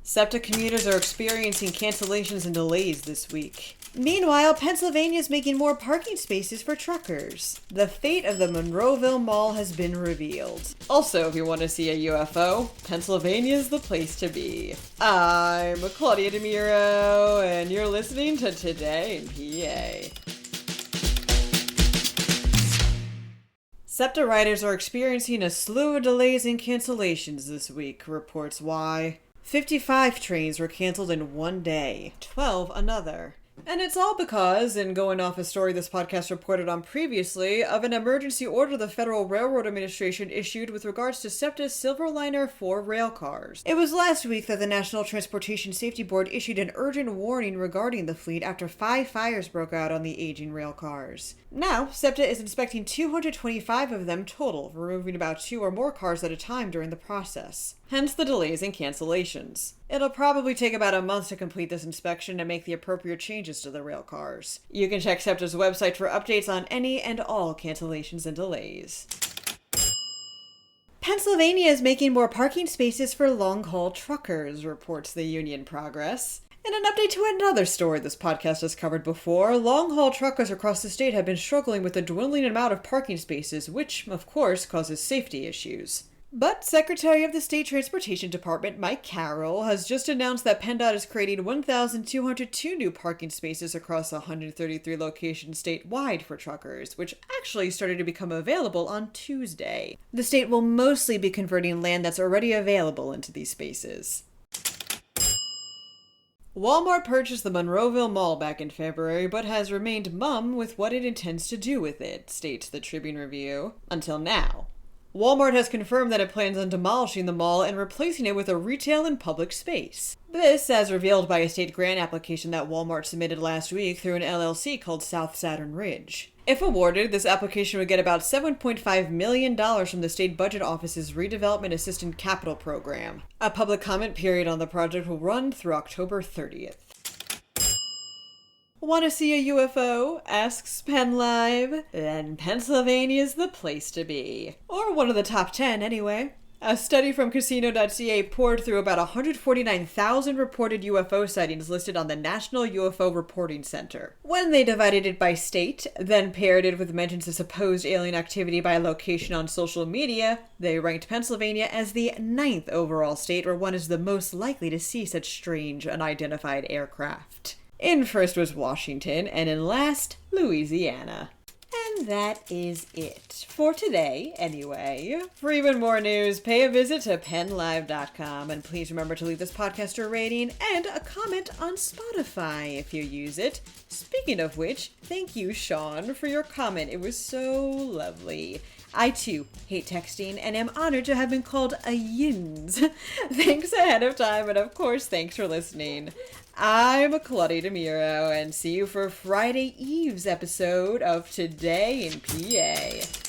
SEPTA commuters are experiencing cancellations and delays this week. Meanwhile, Pennsylvania is making more parking spaces for truckers. The fate of the Monroeville Mall has been revealed. Also, if you want to see a UFO, Pennsylvania is the place to be. I'm Claudia Dimuro, and you're listening to Today in PA. SEPTA riders are experiencing a slew of delays and cancellations this week, reports Why. 55 trains were canceled in one day, 12 another. And it's all because, and going off a story this podcast reported on previously, of an emergency order the Federal Railroad Administration issued with regards to SEPTA's Silverliner 4 rail cars. It was last week that the National Transportation Safety Board issued an urgent warning regarding the fleet after 5 fires broke out on the aging rail cars. Now, SEPTA is inspecting 225 of them total, removing about 2 or more cars at a time during the process. Hence the delays and cancellations. It'll probably take about a month to complete this inspection and make the appropriate changes to the rail cars. You can check SEPTA's website for updates on any and all cancellations and delays. Pennsylvania is making more parking spaces for long-haul truckers, reports the Union Progress. In an update to another story this podcast has covered before, long-haul truckers across the state have been struggling with the dwindling amount of parking spaces, which, of course, causes safety issues. But Secretary of the State Transportation Department Mike Carroll has just announced that PennDOT is creating 1,202 new parking spaces across 133 locations statewide for truckers, which actually started to become available on Tuesday. The state will mostly be converting land that's already available into these spaces. Walmart purchased the Monroeville Mall back in February, but has remained mum with what it intends to do with it, states the Tribune Review, until now. Walmart has confirmed that it plans on demolishing the mall and replacing it with a retail and public space. This, as revealed by a state grant application that Walmart submitted last week through an LLC called South Saturn Ridge. If awarded, this application would get about $7.5 million from the State Budget Office's Redevelopment Assistant Capital Program. A public comment period on the project will run through October 30th. Want to see a UFO? Asks PennLive. Then Pennsylvania's the place to be. Or one of the top 10, anyway. A study from Casino.ca poured through about 149,000 reported UFO sightings listed on the National UFO Reporting Center. When they divided it by state, then paired it with mentions of supposed alien activity by location on social media, they ranked Pennsylvania as the 9th overall state where one is the most likely to see such strange, unidentified aircraft. In first was Washington, and in last, Louisiana. And that is it. For today, anyway. For even more news, pay a visit to PennLive.com, and please remember to leave this podcast a rating and a comment on Spotify if you use it. Speaking of which, thank you, Sean, for your comment. It was so lovely. I, too, hate texting and am honored to have been called a yins. Thanks ahead of time, and of course, thanks for listening. I'm Claudia Dimuro, and see you for Friday Eve's episode of Today in PA.